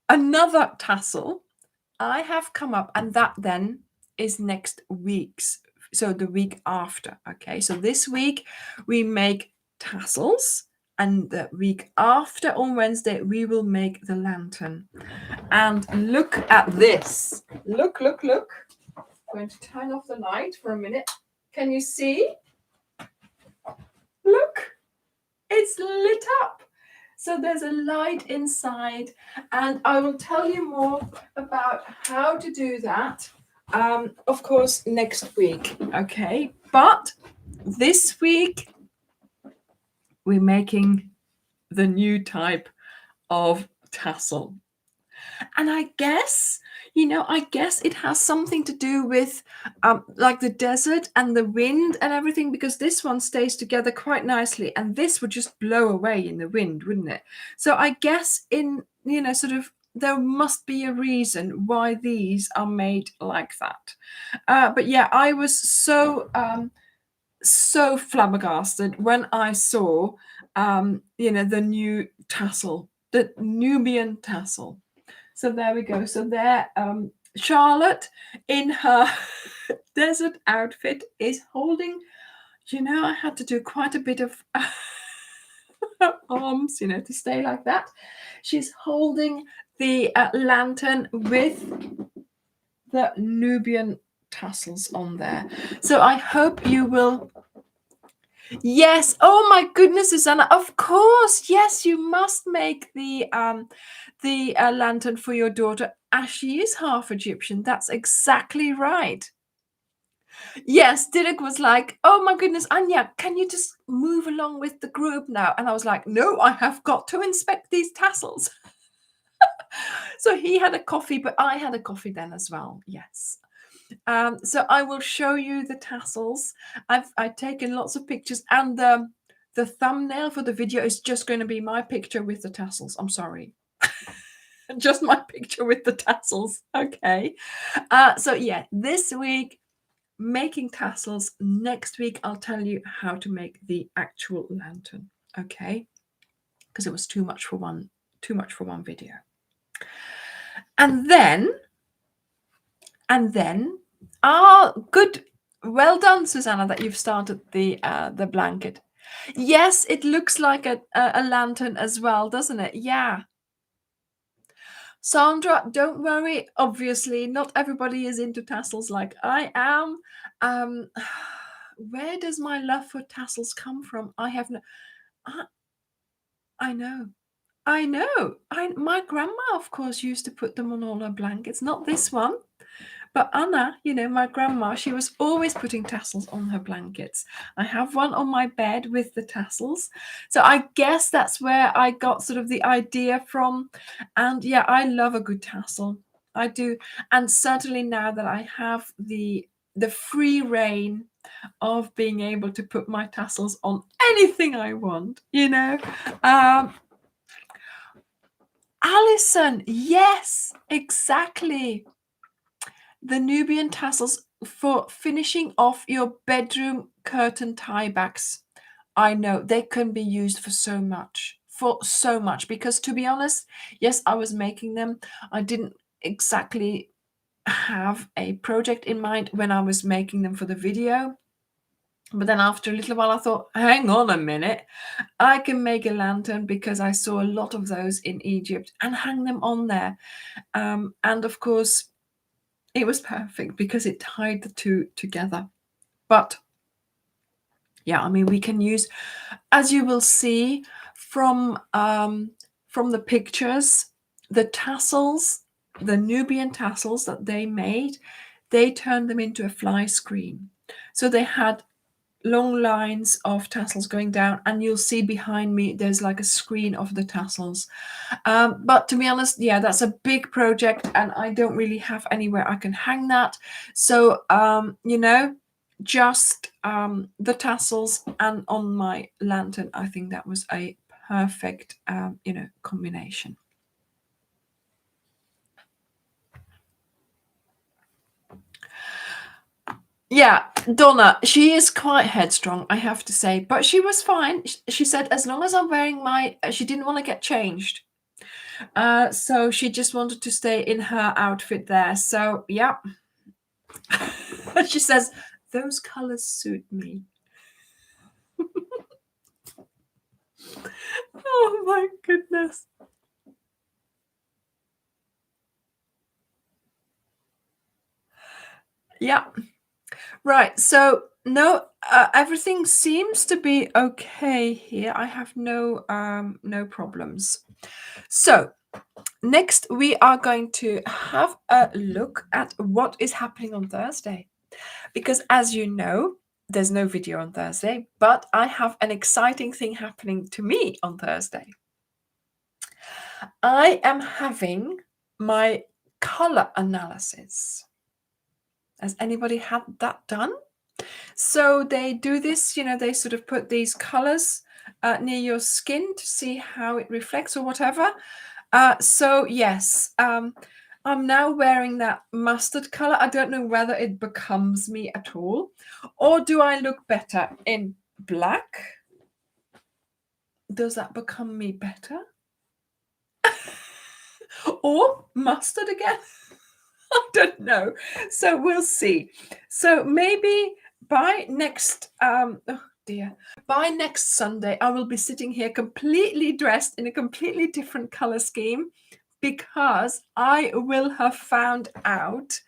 another tassel, I have come up, and that then is next week's. So the week after, okay? So this week we make tassels, and the week after on Wednesday we will make the lantern. And look at this. Look. I'm going to turn off the light for a minute. Can you see? Look, it's lit up. So there's a light inside, and I will tell you more about how to do that, of course, next week, okay? But this week, we're making the new type of tassel. And I guess it has something to do with like the desert and the wind and everything, because this one stays together quite nicely, and this would just blow away in the wind, wouldn't it? So I guess there must be a reason why these are made like that. But yeah, I was so flabbergasted when I saw the new tassel, the Nubian tassel. So there we go. So there, Charlotte in her desert outfit is holding, I had to do quite a bit of arms, to stay like that. She's holding the lantern with the Nubian tassels on there. So I hope you will. Yes. Oh my goodness, Susanna. Of course. Yes, you must make the lantern for your daughter, as she is half Egyptian. That's exactly right. Yes, Dirk was like, "Oh my goodness, Anja, can you just move along with the group now?" And I was like, "No, I have got to inspect these tassels." So he had a coffee, but I had a coffee then as well. Yes. So I will show you the tassels. I've taken lots of pictures, and the thumbnail for the video is just going to be my picture with the tassels. I'm sorry. Just my picture with the tassels. Okay. So yeah, this week making tassels. Next week I'll tell you how to make the actual lantern. Okay, because it was too much for one video. And then good. Well done, Susanna, that you've started the blanket. Yes, it looks like a lantern as well, doesn't it? Yeah. Sandra, don't worry. Obviously, not everybody is into tassels like I am. Um, where does my love for tassels come from? I have no. I know. I know. My grandma, of course, used to put them on all her blankets. Not this one. But Anna, my grandma, she was always putting tassels on her blankets. I have one on my bed with the tassels. So I guess that's where I got sort of the idea from. And yeah, I love a good tassel. I do. And certainly now that I have the free reign of being able to put my tassels on anything I want, Alison, yes, exactly. The Nubian tassels for finishing off your bedroom curtain tiebacks. I know they can be used for so much, because to be honest, yes, I was making them. I didn't exactly have a project in mind when I was making them for the video. But then after a little while, I thought, hang on a minute, I can make a lantern because I saw a lot of those in Egypt and hang them on there. And of course, it was perfect because it tied the two together. But yeah, I mean, we can use, as you will see from the pictures, the tassels, the Nubian tassels that they made, they turned them into a fly screen. So they had long lines of tassels going down, and you'll see behind me there's like a screen of the tassels. But to be honest, yeah, that's a big project and I don't really have anywhere I can hang that. So just the tassels and on my lantern, I think that was a perfect combination. Yeah, Donna, she is quite headstrong, I have to say, but she was fine. She said, as long as I'm wearing she didn't want to get changed. So she just wanted to stay in her outfit there. So, yeah. She says, those colors suit me. Oh, my goodness. Yeah. Right. So no, everything seems to be okay here. I have no problems. So next we are going to have a look at what is happening on Thursday, because as you know, there's no video on Thursday, but I have an exciting thing happening to me on Thursday. I am having my color analysis. Has anybody had that done? So they do this, they sort of put these colors near your skin to see how it reflects or whatever. So yes, I'm now wearing that mustard color. I don't know whether it becomes me at all, or do I look better in black? Does that become me better? Or mustard again? I don't know. So we'll see. So maybe by next by next Sunday, I will be sitting here completely dressed in a completely different color scheme, because I will have found out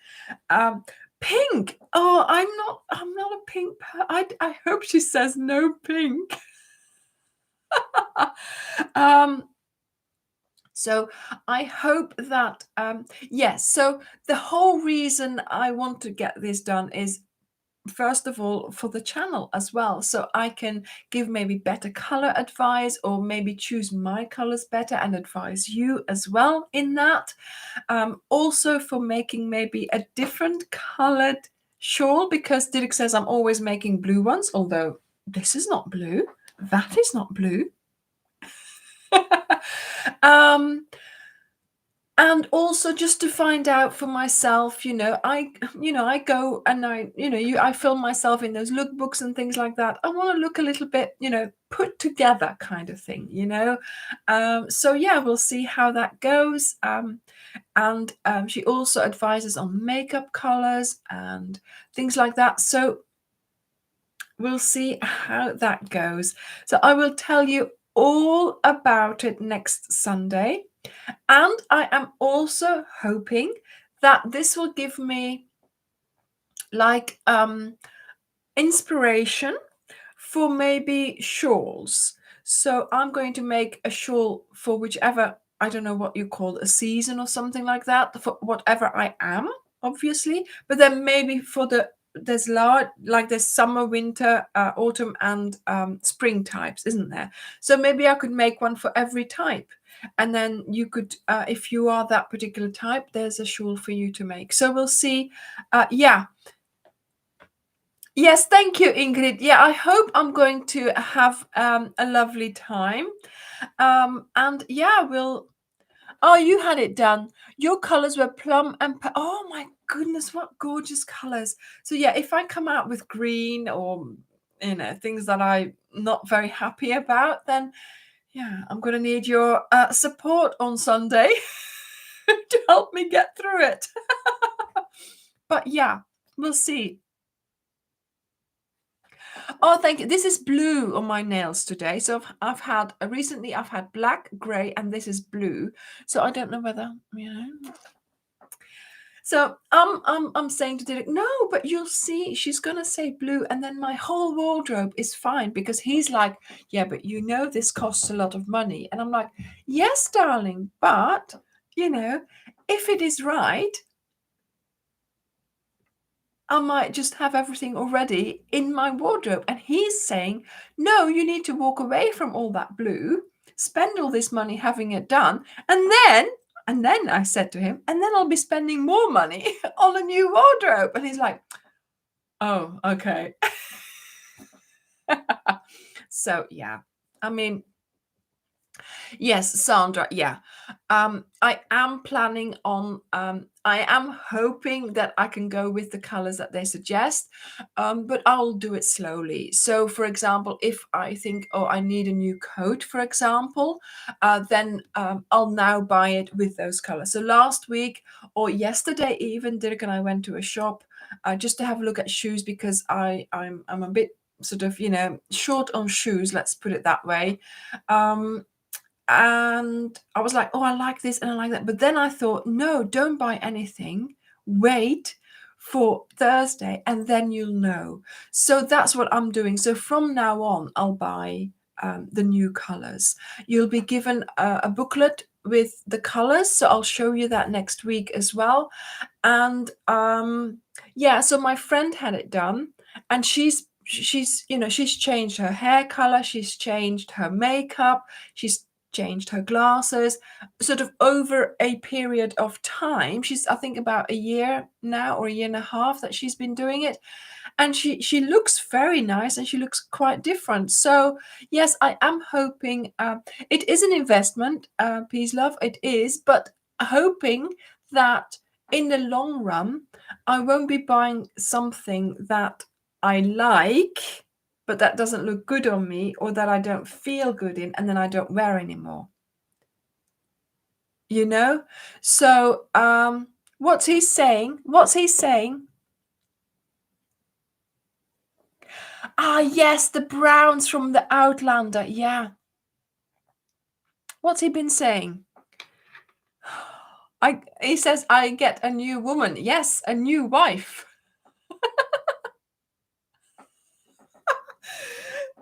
pink. Oh, I'm not a pink I hope she says no pink. So I hope that yes, so the whole reason I want to get this done is first of all, for the channel as well, so I can give maybe better color advice, or maybe choose my colors better and advise you as well in that. Also for making maybe a different colored shawl, because Dirk says I'm always making blue ones, although this is not blue, that is not blue. And also just to find out for myself, I go and I film myself in those lookbooks and things like that. I want to look a little bit, put together kind of thing, so yeah, we'll see how that goes. And she also advises on makeup colors and things like that, so we'll see how that goes. So I will tell you all about it next Sunday. And I am also hoping that this will give me like inspiration for maybe shawls. So I'm going to make a shawl for whichever, I don't know what you call a season or something like that, for whatever I am, obviously. But then maybe for there's summer, winter, autumn, and spring types, isn't there? So maybe I could make one for every type. And then you could, if you are that particular type, there's a shawl for you to make. So we'll see. Yeah. Yes, thank you, Ingrid. Yeah, I hope I'm going to have a lovely time. And yeah, oh, you had it done. Your colors were plum and oh my goodness, what gorgeous colors. So yeah, if I come out with green or things that I'm not very happy about, then yeah, I'm going to need your support on Sunday to help me get through it. But yeah, we'll see. Oh, thank you. This is blue on my nails today. So I've had black, gray, and this is blue. So I don't know whether, So I'm saying to Derek, no, but you'll see, she's gonna say blue, and then my whole wardrobe is fine, because he's like, yeah, but this costs a lot of money. And I'm like, yes, darling, but if it is right, I might just have everything already in my wardrobe. And he's saying, no, you need to walk away from all that blue, spend all this money having it done. And then I said to him, and then I'll be spending more money on a new wardrobe. And he's like, oh, okay. So, yeah, I mean, yes, Sandra, yeah. I am planning on, I am hoping that I can go with the colors that they suggest, but I'll do it slowly. So, for example, if I think, oh, I need a new coat, for example, then I'll now buy it with those colors. So last week or yesterday even, Dirk and I went to a shop just to have a look at shoes, because I'm a bit sort of, short on shoes, let's put it that way. And I was like, oh, I like this and I like that. But then I thought, no, don't buy anything. Wait for Thursday and then you'll know. So that's what I'm doing. So from now on, I'll buy the new colors. You'll be given a booklet with the colors. So I'll show you that next week as well. And yeah, so my friend had it done, and she's changed her hair color, she's changed her makeup, she's changed her glasses, sort of over a period of time. She's, I think, about a year now, or a year and a half that she's been doing it, and she looks very nice, and she looks quite different. So yes, I am hoping it is an investment, peace love, it is, but hoping that in the long run I won't be buying something that I like but that doesn't look good on me, or that I don't feel good in, and then I don't wear anymore. So what's he saying? Ah, yes, the Browns from the Outlander. Yeah. What's he been saying? He says, I get a new woman. Yes, a new wife.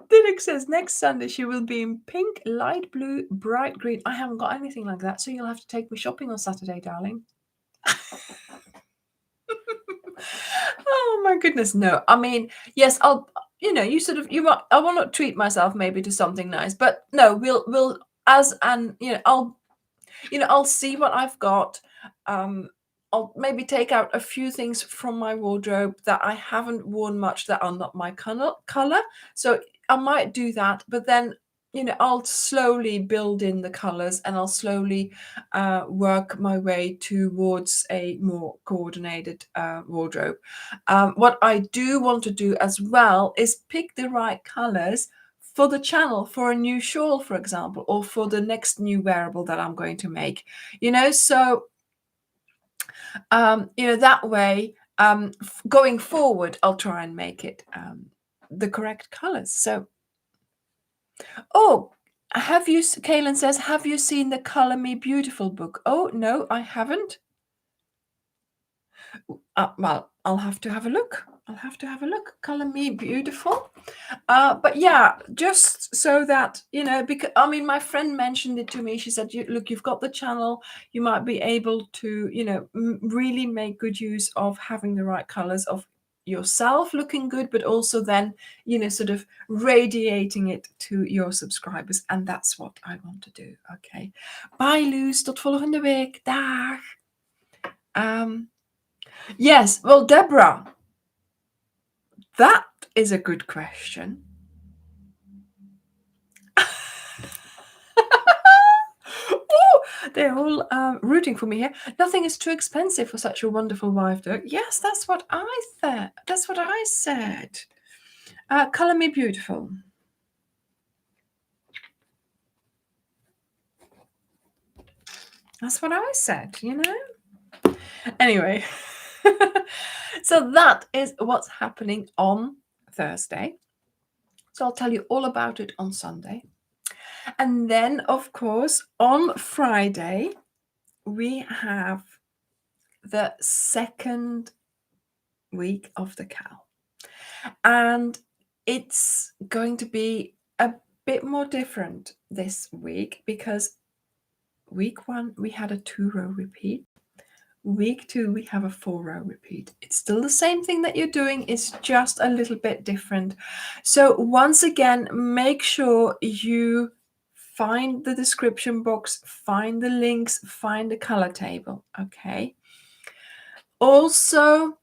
Dylan says, next Sunday she will be in pink, light blue, bright green. I haven't got anything like that, so you'll have to take me shopping on Saturday, darling. Oh my goodness, no. I mean, yes, I'll, you sort of, I want to treat myself maybe to something nice, but no, we'll, as, and, I'll see what I've got. Um, I'll maybe take out a few things from my wardrobe that I haven't worn much that are not my color. So I might do that, but then, I'll slowly build in the colors, and I'll slowly work my way towards a more coordinated wardrobe. What I do want to do as well is pick the right colors for the channel, for a new shawl, for example, or for the next new wearable that I'm going to make. So that way, going forward, I'll try and make it the correct colors. So, oh, Kaylin says, have you seen the Color Me Beautiful book? Oh, no, I haven't. Well, I'll have to have a look. Color Me Beautiful. But yeah, just so that, because I mean, my friend mentioned it to me. She said, look, you've got the channel. You might be able to, really make good use of having the right colors of yourself looking good, but also then, sort of radiating it to your subscribers. And that's what I want to do. Okay. Bye, Loes. Tot volgende week. Dag. Yes. Well, Deborah, that is a good question. They're all rooting for me here. Nothing is too expensive for such a wonderful wife, though. Yes, that's what I said. That's what I said. Color Me Beautiful. That's what I said, Anyway, so that is what's happening on Thursday. So I'll tell you all about it on Sunday. And then, of course, on Friday, we have the second week of the cow. And it's going to be a bit more different this week because week 1, we had a 2-row repeat. Week 2, we have a 4-row repeat. It's still the same thing that you're doing. It's just a little bit different. So once again, make sure you find the description box, find the links, find the color table. Okay. Also,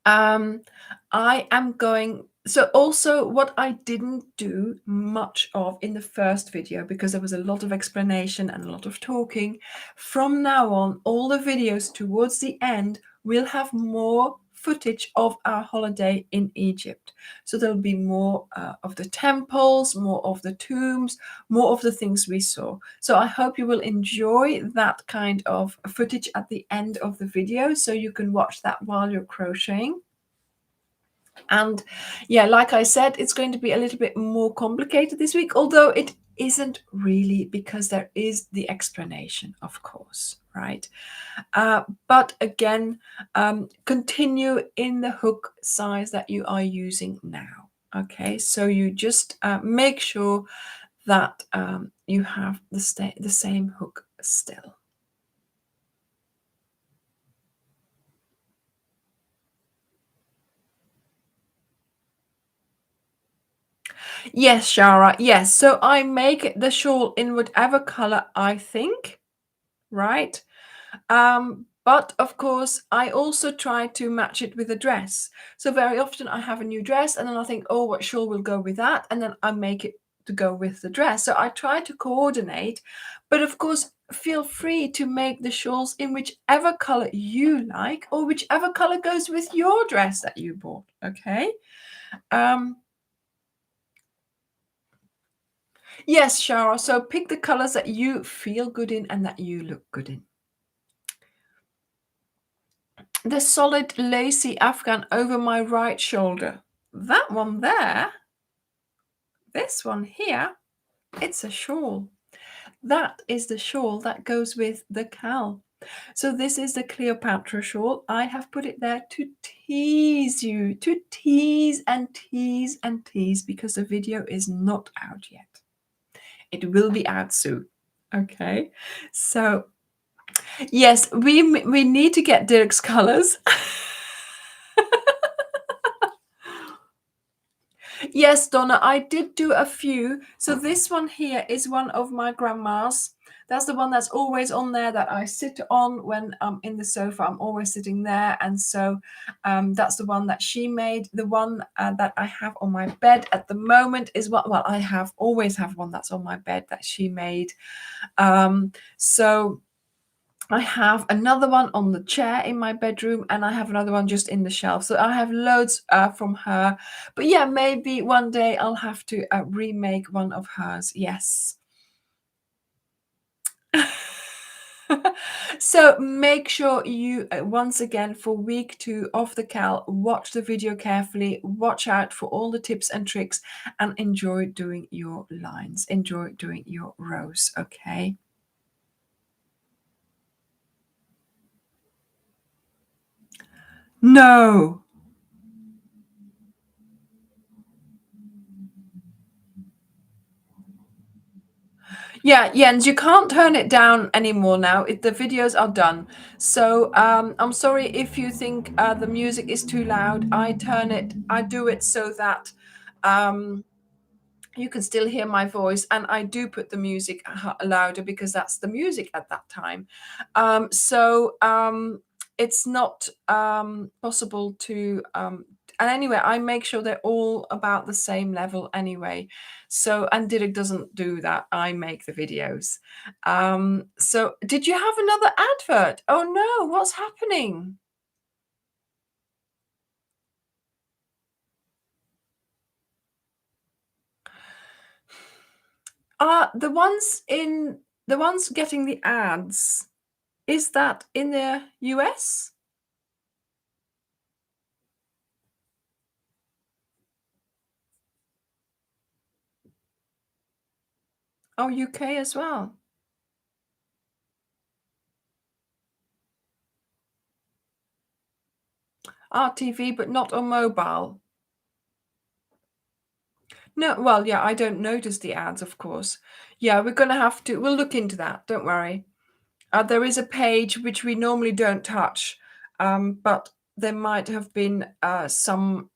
I am going. So also what I didn't do much of in the first video, because there was a lot of explanation and a lot of talking, from now on, all the videos towards the end will have more footage of our holiday in Egypt. So there'll be more of the temples, more of the tombs, more of the things we saw. So I hope you will enjoy that kind of footage at the end of the video, so you can watch that while you're crocheting. And yeah, like I said, it's going to be a little bit more complicated this week, although it isn't really, because there is the explanation, of course, right? But again, continue in the hook size that you are using now. Okay, so you just make sure that you have the same hook still. Yes, Shara. Yes. So I make the shawl in whatever color I think, right? But of course, I also try to match it with a dress. So very often I have a new dress and then I think, oh, what shawl will go with that? And then I make it to go with the dress. So I try to coordinate, but of course, feel free to make the shawls in whichever color you like, or whichever color goes with your dress that you bought. Okay. Yes, Shara. So pick the colors that you feel good in and that you look good in. The solid lacy afghan over my right shoulder. That one there, this one here, it's a shawl. That is the shawl that goes with the cowl. So this is the Cleopatra shawl. I have put it there to tease you, to tease and tease and tease, because the video is not out yet. It will be out soon. Okay, so Yes, we need to get Dirk's colors. Yes, Donna, I did do a few. So this one here is one of my grandma's. That's the one that's always on there that I sit on when I'm in the sofa. I'm always sitting there. And so that's the one that she made. The one that I have on my bed at the moment is what, well, I always have one that's on my bed that she made. So I have another one on the chair in my bedroom, and I have another one just in the shelf. So I have loads from her. But yeah, maybe one day I'll have to remake one of hers. Yes. So make sure you, once again, for week 2 of the Cal, watch the video carefully, watch out for all the tips and tricks, and enjoy doing your lines. Enjoy doing your rows, okay? No. Yeah, Jens, you can't turn it down anymore now. The videos are done. So I'm sorry if you think the music is too loud. I do it so that um, you can still hear my voice, and I do put the music louder because that's the music at that time. So it's not possible to and anyway, I make sure they're all about the same level anyway. So, and Dirk doesn't do that. I make the videos. So did you have another advert? Oh no, what's happening? The ones getting the ads, is that in the US? Oh, UK as well. TV, but not on mobile. No, well, yeah, I don't notice the ads, of course. Yeah, we'll look into that. Don't worry. There is a page which we normally don't touch, but there might have been some,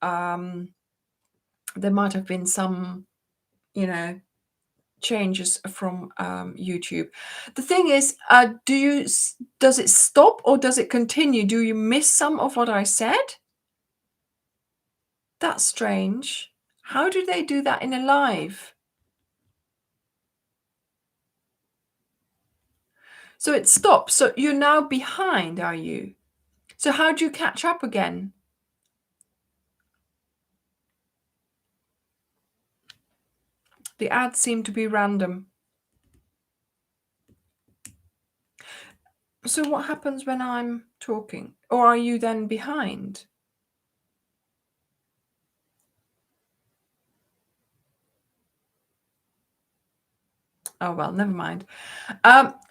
changes from YouTube. The thing is, does it stop or does it continue? Do you miss some of what I said? That's strange. How do they do that in a live? So it stops. So you're now behind, are you? So how do you catch up again? The ads seem to be random. So what happens when I'm talking? Or are you then behind? Oh, well, never mind.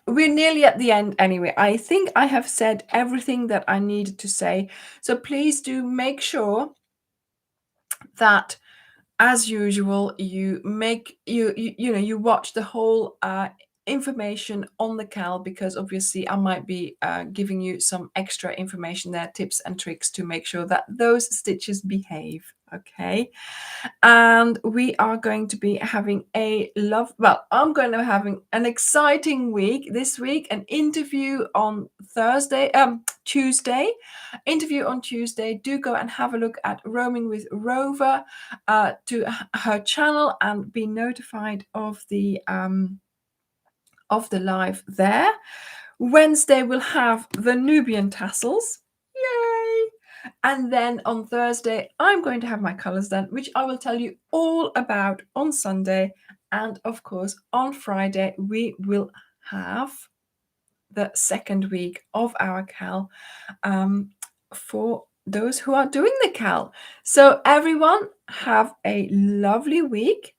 We're nearly at the end anyway. I think I have said everything that I needed to say. So please do make sure that, as usual, you watch the whole information on the cal, because obviously I might be giving you some extra information there, tips and tricks to make sure that those stitches behave. Okay. And we are going to be having I'm going to having an exciting week this week. An interview on Tuesday. Interview on Tuesday. Do go and have a look at Roaming with Rover to her channel and be notified of the live there. Wednesday we'll have the Nubian tassels. Yay! And then on Thursday, I'm going to have my colors done, which I will tell you all about on Sunday. And of course, on Friday, we will have the second week of our cal for those who are doing the cal. So everyone, have a lovely week.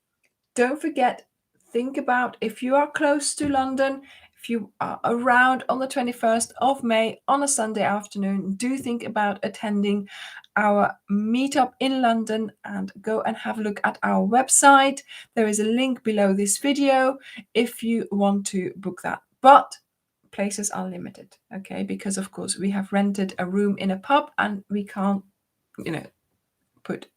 Don't forget, think about if you are close to London, if you are around on the 21st of May on a Sunday afternoon, do think about attending our meetup in London and go and have a look at our website. There is a link below this video if you want to book that. But places are limited, okay? Because of course we have rented a room in a pub and we can't, put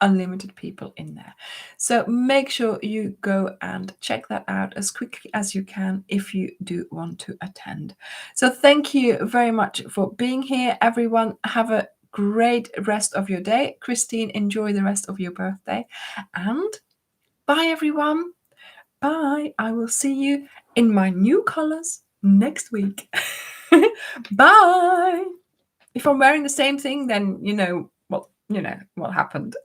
unlimited people in there. So make sure you go and check that out as quickly as you can if you do want to attend. So thank you very much for being here, everyone. Have a great rest of your day. Christine, enjoy the rest of your birthday. And bye, everyone. Bye. I will see you in my new colors next week. Bye. If I'm wearing the same thing, then you know what happened.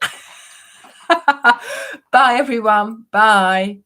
Bye, everyone. Bye.